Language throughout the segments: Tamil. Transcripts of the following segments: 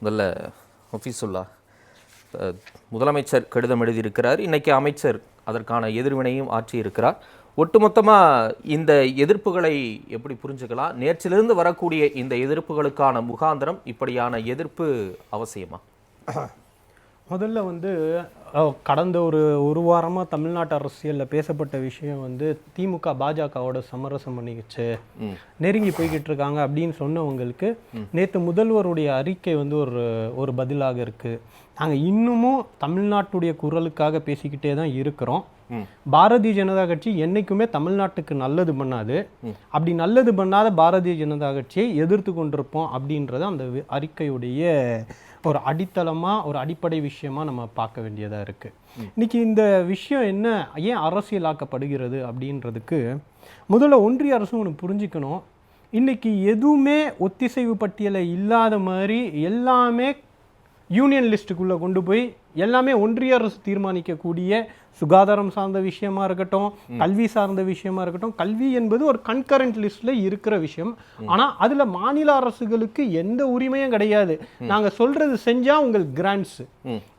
முதல்ல ஹஃபீசுல்லா முதலமைச்சர் கடிதம் எழுதியிருக்கிறார். இன்றைக்கி அமைச்சர் அதற்கான எதிர்வினையும் ஆற்றியிருக்கிறார். ஒட்டுமொத்தமாக இந்த எதிர்ப்புகளை எப்படி புரிஞ்சுக்கலாம்? நேற்றிலிருந்து வரக்கூடிய இந்த எதிர்ப்புகளுக்கான முகாந்திரம், இப்படியான எதிர்ப்பு அவசியமா? முதல்ல கடந்த ஒரு வாரமாக தமிழ்நாட்டு அரசியலில் பேசப்பட்ட விஷயம் திமுக பாஜகவோட சமரசம் பண்ணிக்கிச்சு, நெருங்கி போய்கிட்டு இருக்காங்க அப்படின்னு சொன்னவங்களுக்கு நேற்று முதல்வருடைய அறிக்கை ஒரு பதிலாக இருக்குது. நாங்கள் இன்னமும் தமிழ்நாட்டுடைய குரலுக்காக பேசிக்கிட்டே தான் இருக்கிறோம். பாரதிய ஜனதா கட்சி என்னைக்குமே தமிழ்நாட்டுக்கு நல்லது பண்ணாது. அப்படி நல்லது பண்ணாத பாரதிய ஜனதா கட்சியை எதிர்த்து கொண்டிருப்போம் அப்படின்றது அந்த அறிக்கையுடைய ஒரு அடித்தளமாக, ஒரு அடிப்படை விஷயமா நம்ம பார்க்க வேண்டியதாக இருக்குது. இன்னைக்கு இந்த விஷயம் என்ன, ஏன் அரசியலாக்கப்படுகிறது அப்படின்றதுக்கு முதல்ல ஒன்றிய அரசு ஒன்று புரிஞ்சுக்கணும். இன்னைக்கு எதுவுமே ஒத்திசைவு பட்டியலை இல்லாத மாதிரி எல்லாமே யூனியன் லிஸ்ட்டுக்குள்ளே கொண்டு போய் எல்லாமே ஒன்றிய அரசு தீர்மானிக்கக்கூடிய சுகாதாரம் சார்ந்த விஷயமா இருக்கட்டும், கல்வி சார்ந்த விஷயமா இருக்கட்டும். கல்வி என்பது ஒரு கன்கரண்ட் லிஸ்ட்ல இருக்கிற விஷயம். ஆனால் அதில் மாநில அரசுகளுக்கு எந்த உரிமையும் கிடையாது. நாங்கள் சொல்றது செஞ்சா உங்கள் கிராண்ட்ஸ்.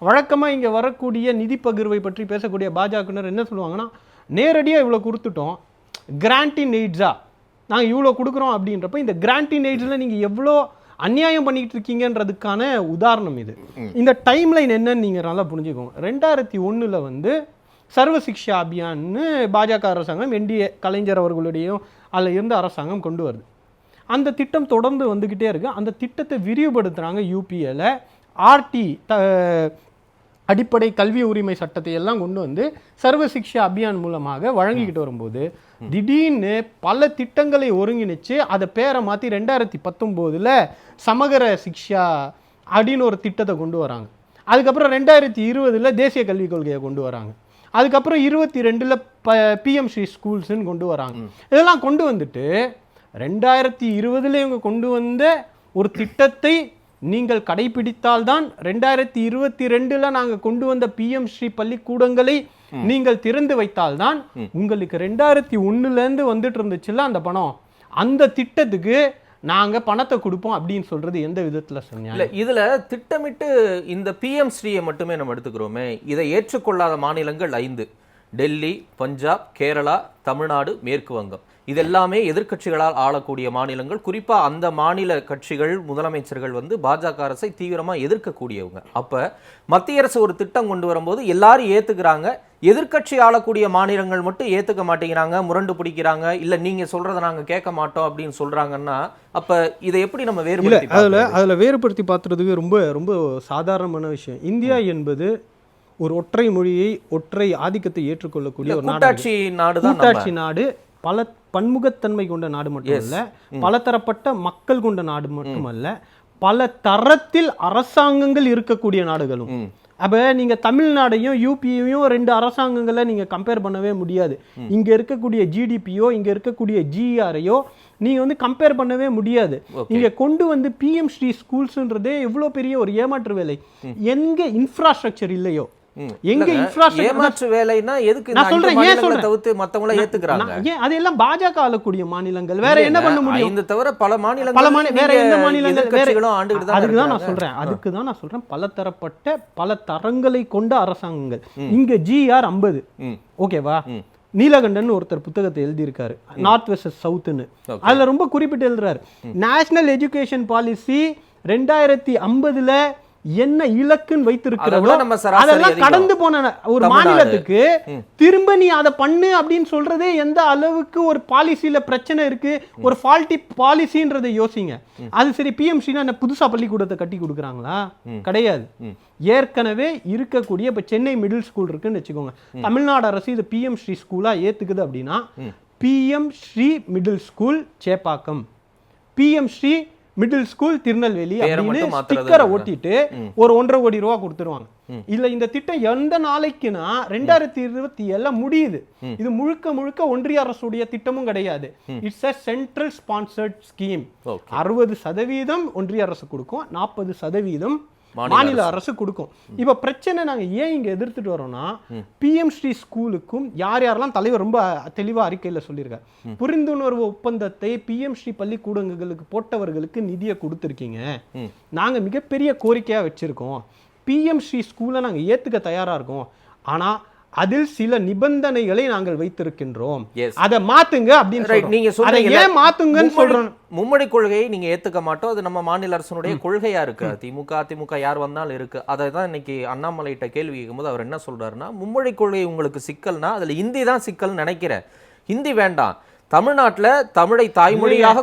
வழக்கமாக இங்கே வரக்கூடிய நிதி பகிர்வை பற்றி பேசக்கூடிய பாஜகவினர் என்ன சொல்லுவாங்கன்னா, நேரடியாக இவ்வளோ கொடுத்துட்டோம், கிராண்டின் எய்ட்ஸா நாங்கள் இவ்வளோ கொடுக்குறோம் அப்படின்றப்ப இந்த கிராண்டின் எய்ட்ஸில் நீங்கள் எவ்வளோ அநியாயம் பண்ணிக்கிட்டு இருக்கீங்கன்றதுக்கான உதாரணம் இது. இந்த டைம்லைன் என்னன்னு நீங்கள் நல்லா புரிஞ்சுக்கோங்க. 2001 சர்வ சிக்ஷா அபியான்னு பாஜக அரசாங்கம், என்டிஏ கலைஞர் அவர்களுடைய அதில் இருந்த அரசாங்கம் கொண்டு வருது. அந்த திட்டம் தொடர்ந்து வந்துக்கிட்டே இருக்குது. அந்த திட்டத்தை விரிவுபடுத்துகிறாங்க. யூபிஏல ஆர்டி அடிப்படை கல்வி உரிமை சட்டத்தை எல்லாம் கொண்டு வந்து சர்வ சிக்ஷா அபியான் மூலமாக வழங்கிக்கிட்டு வரும்போது திடீர்னு பல திட்டங்களை ஒருங்கிணைச்சு அதை பேரை மாற்றி 2019 சமகர சிக்ஷா அப்படின்னு ஒரு திட்டத்தை கொண்டு வராங்க. அதுக்கப்புறம் 2020 தேசிய கல்விக் கொள்கையை கொண்டு வராங்க. அதுக்கப்புறம் 2022 பிஎம் ஸ்ரீ ஸ்கூல்ஸ்ன்னு கொண்டு வராங்க. இதெல்லாம் கொண்டு வந்துட்டு 2020 இவங்க கொண்டு வந்த ஒரு திட்டத்தை நீங்கள் கடைபிடித்தால்தான் 2022 நாங்கள் கொண்டு வந்த பிஎம் ஸ்ரீ பள்ளிக்கூடங்களை நீங்கள் திறந்து வைத்தால்தான் உங்களுக்கு 2001 வந்துட்டு இருந்துச்சுல்ல அந்த பணம், அந்த திட்டத்துக்கு நாங்க பணத்தை கொடுப்போம் அப்படின்னு சொல்றது எந்த விதத்துல சொன்னாங்க? இதுல திட்டமிட்டு இந்த பிஎம் ஸ்ரீயை மட்டுமே நம்ம எடுத்துக்கிறோமே, இதை ஏற்றுக்கொள்ளாத மாநிலங்கள் 5: டெல்லி, பஞ்சாப், கேரளா, தமிழ்நாடு, மேற்கு வங்கம். இதெல்லாமே எதிர்க்கட்சிகளால் ஆளக்கூடிய மாநிலங்கள். குறிப்பா அந்த மாநில கட்சிகள், முதலமைச்சர்கள் பாஜக அரசை தீவிரமா எதிர்க்கக்கூடியவங்க. அப்ப மத்திய அரசு ஒரு திட்டம் கொண்டு வரும்போது எல்லாரும் ஏத்துக்கிறாங்க, எதிர்க்கட்சி ஆளக்கூடிய மாநிலங்கள் மட்டும் ஏத்துக்க மாட்டேங்கிறாங்க, முரண்டு பிடிக்கிறாங்க, இல்ல நீங்க சொல்றதை நாங்க கேட்க மாட்டோம் அப்படின்னு சொல்றாங்கன்னா, அப்ப இதை எப்படி நம்ம வேறுபடுத்தி அதுல வேறுபடுத்தி பார்த்துறதுக்கு ரொம்ப ரொம்ப சாதாரணமான விஷயம். இந்தியா என்பது ஒரு ஒற்றை மொழியை, ஒற்றை ஆதிக்கத்தை ஏற்றுக்கொள்ளக்கூடிய ஒரு கூட்டாட்சி நாடு, பல பன்முகத்தன்மை கொண்ட நாடு மட்டுமல்ல, பலதரப்பட்ட மக்கள் கொண்ட நாடு மட்டுமல்ல, பல தரத்தில் அரசாங்கங்கள் இருக்கக்கூடிய நாடுகளும். அப்ப நீங்க தமிழ்நாடையும் யூபியையும் 2 அரசாங்கங்களை நீங்க கம்பேர் பண்ணவே முடியாது. இங்க இருக்கக்கூடிய ஜிடிபியோ, இங்க இருக்கக்கூடிய ஜிஆரையோ நீங்க கம்பேர் பண்ணவே முடியாது. இங்க கொண்டு வந்து பிஎம் ஸ்ரீ ஸ்கூல்ஸ்ன்றதே எவ்வளவு பெரிய ஒரு ஏமாற்று வேலை. எங்க இன்ஃப்ராஸ்ட்ரக்சர் இல்லையோ, எங்க ஏமாற்று வேலைனா எதுக்கு நான் சொல்றேன், ஏன் சொல்றேன் தவிர்த்து மத்தவங்கள ஏத்துக்கறாங்க? ஏன் அதெல்லாம் பாஜக ஆளக்கூடிய மாநிலங்கள் வேற என்ன பண்ண முடியும்? இந்த தவிர பல மாநிலங்கள் வேற எந்த மாநிலங்கள் வேறகளும் ஆண்டுகிட்டு தான். அதுக்கு தான் நான் சொல்றேன் பலதரப்பட்ட பல தரங்களை கொண்ட அரசாங்கங்கள். இங்க ஜிஆர் 50 ஓகேவா? நீலகண்டன் ஒருத்தர் புத்தகத்தை எழுதியிருக்காரு, நார்த் வெர்சஸ் சவுத்னு. அதுல ரொம்ப குறிப்பிட்டு எழுதுறாரு, நேஷனல் எஜுகேஷன் பாலிசி 2050 என்ன இலக்குன்னு வைத்திருக்கிறதோ அதெல்லாம் கடந்து போன ஒரு மாநிலத்துக்கு திரும்ப நீ அதை பண்ணு அப்படின்னு சொல்றதே எந்த அளவுக்கு ஒரு பாலிசியில பிரச்சனை இருக்கு, ஒரு ஃபால்ட்டி பாலிசின்றதை யோசிங்க. அது சரி, பிஎம்சினா புதுசா பள்ளிக்கூடத்தை கட்டி கொடுக்குறாங்களா? கிடையாது. ஏற்கனவே இருக்கக்கூடிய இப்ப சென்னை மிடில் ஸ்கூல் இருக்குன்னு வச்சுக்கோங்க. தமிழ்நாடு அரசு இது பிஎம் ஸ்ரீ ஸ்கூலா ஏத்துக்குது அப்படின்னா, PM Shri middle school Chepauk, PM Shri middle school Tirunelveli அப்படின்னு ஸ்டிக்கரை ஒட்டிட்டு ஒரு 1.5 கோடி ரூபா கொடுத்துருவாங்க. இல்ல இந்த திட்டம் எந்த நாளைக்குன்னா 2027 முடியுது. இது முழுக்க முழுக்க ஒன்றிய அரசுடைய திட்டமும் கிடையாது. It's a central sponsored scheme. 60% ஒன்றிய அரசு கொடுக்கும், 40% மாநில அரசு கொடுக்கும். இப்ப பிரச்சனை நாங்க ஏன் இங்க எதிர்த்துட்டு வரோம்னா, பிஎம் ஸ்ரீ ஸ்கூலுக்கும் யார் யாரெல்லாம் தலைவர் ரொம்ப தெளிவா அறிக்கையில சொல்லியிருக்காரு, புரிந்துணர்வு ஒப்பந்தத்தை பிஎம் ஸ்ரீ பள்ளிக்கூடங்களுக்கு போட்டவர்களுக்கு நிதியை கொடுத்துருக்கீங்க, நாங்க மிகப்பெரிய கோரிக்கையா வச்சிருக்கோம், பிஎம் ஸ்ரீ ஸ்கூலை நாங்க ஏத்துக்க தயாரா இருக்கோம், ஆனா அதில் சில நிபந்தனைகளை நாங்கள் வைத்திருக்கின்றோம், அதை மாத்துங்க அப்படின்னு நீங்க சொல்றீங்க. ஏன் மாத்துங்கன்னு சொல்றோம். மும்மொழி கொள்கையை நீங்க ஏத்துக்க மாட்டோம், அது நம்ம மாநில அரசுடைய கொள்கையா இருக்கு, திமுக அதிமுக யார் வந்தாலும் இருக்கு. அதை தான் இன்னைக்கு அண்ணாமலைகிட்ட கேள்வி கேட்கும்போது அவர் என்ன சொல்றாருன்னா, மும்மொழி கொள்கை உங்களுக்கு சிக்கல்னா அதுல ஹிந்தி தான் சிக்கல் நினைக்கிறேன், ஹிந்தி வேண்டாம், தமிழ்நாட்டுல தமிழை தாய்மொழியாக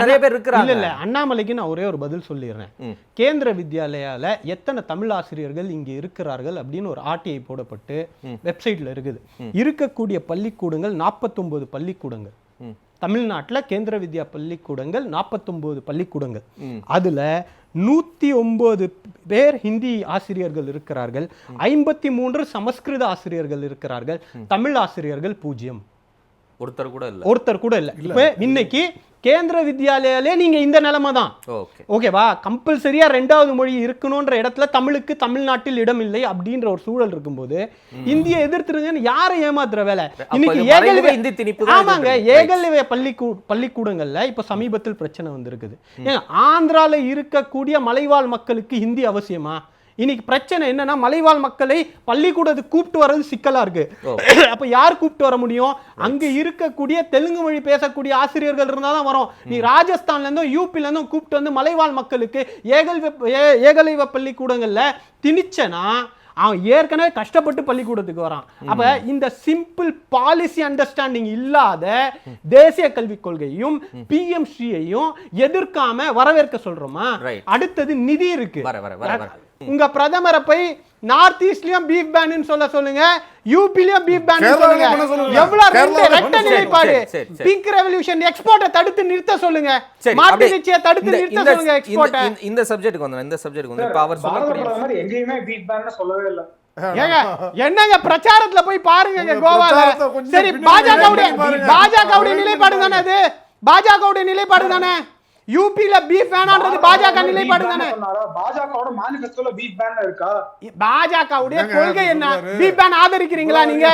நிறைய பேர் இருக்கிறாங்க. இல்ல அண்ணாமலைக்கு நான் ஒரே ஒரு பதில் சொல்லிடுறேன். கேந்திர வித்யாலயால எத்தனை தமிழ் ஆசிரியர்கள் இங்க இருக்கிறார்கள் அப்படின்னு ஒரு ஆர்டிஐ போடப்பட்டு வெப்சைட்ல இருக்குது. இருக்கக்கூடிய பள்ளிக்கூடங்கள் 49 பள்ளிக்கூடங்கள் தமிழ்நாட்டுல, கேந்திர வித்யா பள்ளிக்கூடங்கள் 49 பள்ளிக்கூடங்கள். அதுல 109 பேர் ஹிந்தி ஆசிரியர்கள் இருக்கிறார்கள், 53 சமஸ்கிருத ஆசிரியர்கள் இருக்கிறார்கள், தமிழ் ஆசிரியர்கள் 0, ஒருத்தர் கூட இல்ல. இப்ப இன்னைக்கு கேந்திர வித்யாலயாலே நீங்க இந்த நிலைமை தான். ஓகேவா, கம்பல்சரியா 2வது மொழி இருக்கணும்ன்ற இடத்துல தமிழுக்கு தமிழ்நாட்டில் இடம் இல்லை அப்படின்ற ஒரு சூழல் இருக்கும்போது இந்திய எதிர்த்துருங்கன்னு யாரை ஏமாத்துற வேலை? இன்னைக்கு ஏகலைவ பள்ளிக்கூடங்கள்ல இப்ப சமீபத்தில் பிரச்சனை வந்திருக்குது. ஆந்திரால இருக்கக்கூடிய மலைவாழ் மக்களுக்கு ஹிந்தி அவசியமா? இன்னைக்கு பிரச்சனை என்னன்னா, மலைவாழ் மக்களை பள்ளிக்கூடத்துக்கு கூப்பிட்டு வர்றது சிக்கலா இருக்கு. அப்ப யார் கூப்பிட்டு வர முடியும்? அங்க இருக்கக்கூடிய தெலுங்கு மொழி பேசக்கூடிய ஆசிரியர்கள் இருந்தாதான் வரும். நீ ராஜஸ்தான்ல இருந்தும் யூபில இருந்தும் கூப்பிட்டு வந்து மலைவாழ் மக்களுக்கு ஏகலைவ பள்ளிக்கூடங்கள்ல திணிச்சனா அவன் ஏற்கனவே கஷ்டப்பட்டு பள்ளிக்கூடத்துக்கு வரான். அப்ப இந்த சிம்பிள் பாலிசி அண்டர்ஸ்டாண்டிங் இல்லாத தேசிய கல்விக் கொள்கையும் பிஎம் ஸ்ரீயையும் எதிர்க்காம வரவேற்க சொல்றோமா? அடுத்தது நிதி இருக்கு. உங்க பிரதமரை போய் நார்த் ஈஸ்ட்லயும் பீஃப் பேன் சொல்லுங்க, யூபிலயும் பீஃப் பேன் சொல்லுங்க. எவ்வளவு ரெட்ட நிலைப்பாடு? பிங்க் ரெவல்யூஷன் எக்ஸ்போர்ட்டை தடுத்து நிறுத்த சொல்லுங்க, மாட்டு நிச்சய தடுத்து நிறுத்த சொல்லுங்க எக்ஸ்போர்ட்டை. இந்த சப்ஜெக்ட் வந்து பவர் சொல்லக்கூடிய எங்கேயுமே பீஃப் பேன் சொல்லவே இல்ல. ஏங்க என்னங்க பிரச்சாரத்துல போய் பாருங்க கோவால. சரி, பாஜகவுடைய நிலைப்பாடு தானே அது? பாஜகவுடைய நிலைப்பாடு தானே? யூபில பீஃப் வேணான்றது பாஜக நிலைப்பாடு தானே? பாஜகவோட மானிஃபெஸ்டோல பீஃப் பேன் இருக்கா? பாஜகவுடைய கொள்கை என்ன? பீஃப் பேன் ஆதரிக்கிறீங்களா நீங்க?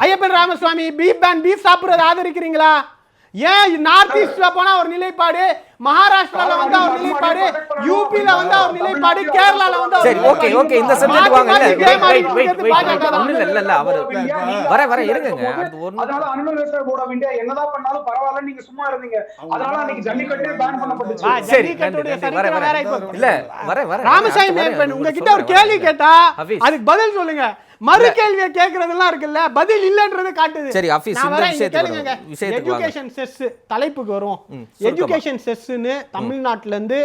ஐயப்பன் ராமசுவாமி பீஃப் சாப்பிடுறத ஆதரிக்கிறீங்களா? ஏன் நார்த் ஈஸ்ட்ல போனா ஒரு நிலைப்பாடு, மகாராஷ்டிரால வந்தா ஒரு நிலைப்பாடு, யூபில வந்தா ஒரு நிலைப்பாடு, கேரளால வந்தா ஒரு நிலைப்பாடு. சரி, ஓகே இந்த சப்ஜெக்ட் வாங்க. இல்ல அவர் வர இருங்க. அதனால animal welfare board of India என்னதான் பண்ணாலும் பரவாயில்லை நீங்க சும்மா இருந்தீங்க. அதனால அன்னைக்கு ஜல்லிக்கட்டே பேன் பண்ணப்பட்டுச்சு. சரி, இல்ல வர ராமசாமி உங்ககிட்ட ஒரு கேள்வி கேட்டா அதுக்கு பதில் சொல்லுங்க. மறு கேள்வியை கேக்குறதெல்லாம் இருக்குல்ல, பதில் இல்லன்றது காட்டுது. சரி, ஆபீஸ் இந்த விஷயத்துக்கு எஜுகேஷன் செஸ் தலைப்புக்கு வரும். எஜுகேஷன் செஸ்ன்னு தமிழ்நாட்டுல இருந்து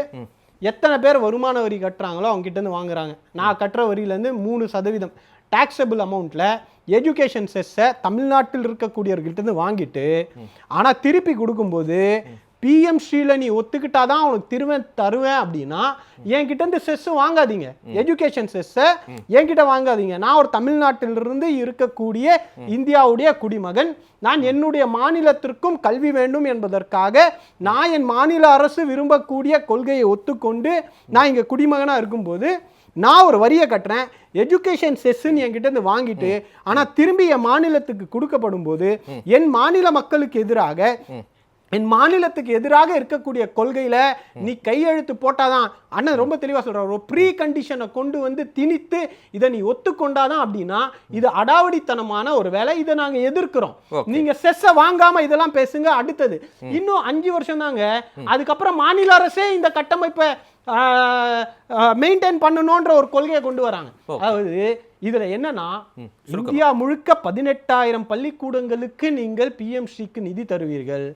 எத்தனை பேர் வருமான வரி கட்டுறாங்களோ அவங்க கிட்ட இருந்து வாங்குறாங்க. நான் கட்டுற வரியில இருந்து 3% டாக்ஸபிள் அமௌண்ட்ல எஜுகேஷன் செஸ்ஸை தமிழ்நாட்டில் இருக்கக்கூடியவர்கிட்ட இருந்து வாங்கிட்டு, ஆனா திருப்பி கொடுக்கும்போது பிஎம் ஸ்ரீல நீ ஒத்துக்கிட்டாதான் உனக்கு தருவேன் அப்படின்னா என்கிட்ட இருந்து செஸ் வாங்காதீங்க, எஜுகேஷன் செஸ் என்கிட்ட வாங்காதீங்க. நான் ஒரு தமிழ்நாட்டிலிருந்து இருக்கக்கூடிய இந்தியாவுடைய குடிமகன், நான் என்னுடைய மாநிலத்திற்கும் கல்வி வேண்டும் என்பதற்காக நான் என் மாநில அரசு விரும்பக்கூடிய கொள்கையை ஒத்துக்கொண்டு நான் இங்க குடிமகனா இருக்கும்போது நான் ஒரு வரியை கட்டுறேன், எஜுகேஷன் செஸ்ன்னு என்கிட்ட இருந்து வாங்கிட்டு, ஆனா திரும்பி என் மாநிலத்துக்கு கொடுக்கப்படும் போது என் மாநில மக்களுக்கு எதிராக, என் மாநிலத்துக்கு எதிராக இருக்கக்கூடிய கொள்கையில நீ கையெழுத்து போட்டாதான், அண்ணன் ரொம்ப தெளிவா சொல்றாரு, ஒரு ப்ரீ கண்டிஷனை கொண்டு வந்து திணித்து இதை நீ ஒத்துக்கொண்டாதான் அப்படின்னா இது அடாவடித்தனமான ஒரு வேலை, இதை நாங்க எதிர்க்கிறோம். நீங்க செஸ்ஸை வாங்காம இதெல்லாம் பேசுங்க. அடுத்தது இன்னும் 5 வருஷம் தாங்க, அதுக்கப்புறம் மாநில அரசே இந்த கட்டமைப்பை மெயின்டைன் பண்ணணும்ன்ற ஒரு கொள்கையை கொண்டு வராங்க. அதாவது இதுல என்னன்னா, இந்தியா முழுக்க 18,000 பள்ளிக்கூடங்களுக்கு நீங்கள் பிஎம் ஸ்ரீக்கு நிதி தருவீர்கள்,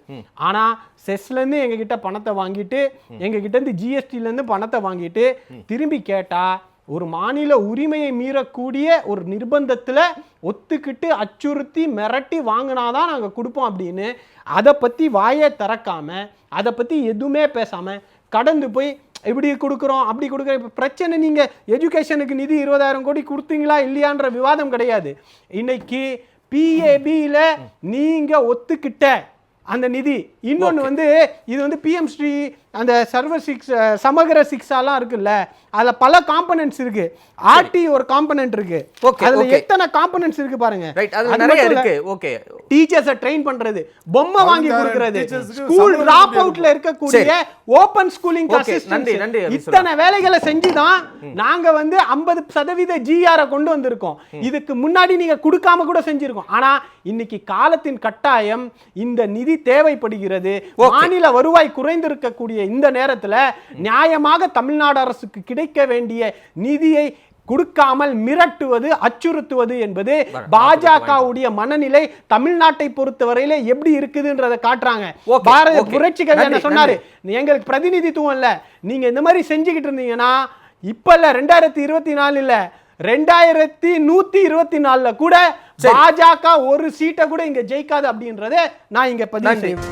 ஆனா செஸ்ல இருந்து எங்க கிட்ட பணத்தை வாங்கிட்டு, எங்க கிட்ட இருந்து ஜிஎஸ்டில இருந்து பணத்தை வாங்கிட்டு திரும்பி கேட்டா ஒரு மாநில உரிமையை மீறக்கூடிய ஒரு நிர்பந்தத்துல ஒத்துக்கிட்டு அச்சுறுத்தி மிரட்டி வாங்கினாதான் நாங்க கொடுப்போம் அப்படின்னு அதை பத்தி வாயே திறக்காம, அதை பத்தி எதுவுமே பேசாம கடந்து போய் இப்படி கொடுக்குறோம் அப்படி கொடுக்குறோம். இப்போ பிரச்சனை நீங்கள் எஜுகேஷனுக்கு நிதி 20,000 கோடி கொடுத்தீங்களா இல்லையான்ற விவாதம் கிடையாது. இன்னைக்கு பிஏபியில் நீங்கள் ஒத்துக்கிட்ட அந்த நிதி. இன்னொன்று வந்து இது வந்து பிஎம் ஸ்ரீ அந்த சர்வர் சமகர சிக்ஸாலாம் இருக்குல்ல, அதில் பல காம்பனன்ட்ஸ் இருக்கு. ஆர்டி ஒரு காம்பனன்ட் இருக்கு, அதில் எத்தனை காம்பனன்ட்ஸ் இருக்கு பாருங்க. டீச்சர்ஸை ட்ரெயின் பண்றது, பொம்மை வாங்கி கொடுக்கிறது, ஸ்கூல் டிராப் அவுட்ல இருக்கக்கூடிய ஓபன் ஸ்கூலிங் அசிஸ்டன்ட், இத்தனை வேலைகளை செஞ்சுதான் நாங்க வந்து 50% ஜிஆரை கொண்டு வந்திருக்கோம். இதுக்கு முன்னாடி நீங்க கொடுக்காம கூட செஞ்சிருக்கோம். ஆனா இன்னைக்கு காலத்தின் கட்டாயம் இந்த நிதி தேவைப்படுகிறது. மாநில வருவாய் குறைந்திருக்கக்கூடிய இந்த நேரத்துல நியாயமாக தமிழ்நாடு அரசுக்கு கிடைக்க வேண்டிய நிதியை கொடுக்காமல் மிரட்டுவது, அச்சுறுத்துவது என்பது பாஜகவுடைய மனநிலை தமிழ்நாட்டை பொறுத்தவரையில எப்படி இருக்குதுன்றதை காட்டுறாங்க. பாரத புரட்சிகள் என்ன சொன்னாரு, எங்களுக்கு பிரதிநிதித்துவம் இல்ல, நீங்க இந்த மாதிரி செஞ்சுக்கிட்டு இருந்தீங்கன்னா இப்ப இல்ல 2024 இல்ல 2124 கூட பாஜக ஒரு சீட்டை கூட இங்க ஜெயிக்காது அப்படின்றத நான் இங்க பதிவு செய்வேன்.